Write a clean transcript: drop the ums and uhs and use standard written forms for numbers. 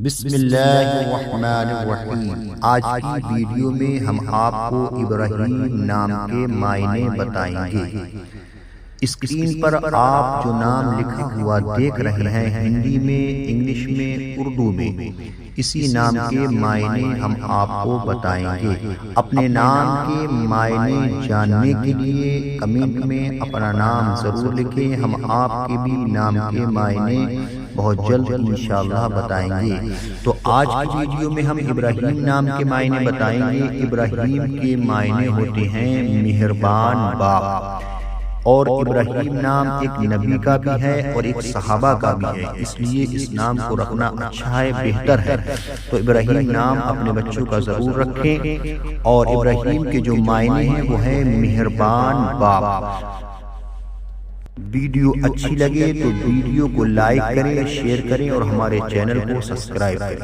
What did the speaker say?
بسم اللہ الرحمن الرحیم۔ آج کی ویڈیو میں ہم آپ کو ابراہیم نام کے معنی بتائیں گے۔ اسکرین پر آپ جو نام لکھا ہوا دیکھ رہے ہیں، ہندی میں، انگلش میں، اردو میں، اسی نام کے معنی ہم آپ کو بتائیں گے۔ اپنے نام کے معنی جاننے کے لیے کمنٹ میں اپنا نام ضرور لکھیں۔ ہم آپ کے بھی نام کے معنی بہت جلد انشاءاللہ بتائیں گے۔ تو آج کی ویڈیو میں ہم ابراہیم نام کے معنی بتائیں گے۔ ابراہیم کے معنی ہوتے ہیں مہربان باپ، اور ابراہیم نام ایک نبی کا بھی ہے اور ایک صحابہ کا بھی ہے، اس لیے اس نام کو رکھنا اچھا ہے، بہتر ہے۔ تو ابراہیم نام اپنے بچوں کا ضرور رکھیں، اور ابراہیم کے جو معنی ہیں وہ ہے مہربان باپ۔ ویڈیو اچھی لگے تو ویڈیو کو لائک کریں، شیئر کریں اور ہمارے چینل کو سبسکرائب کریں۔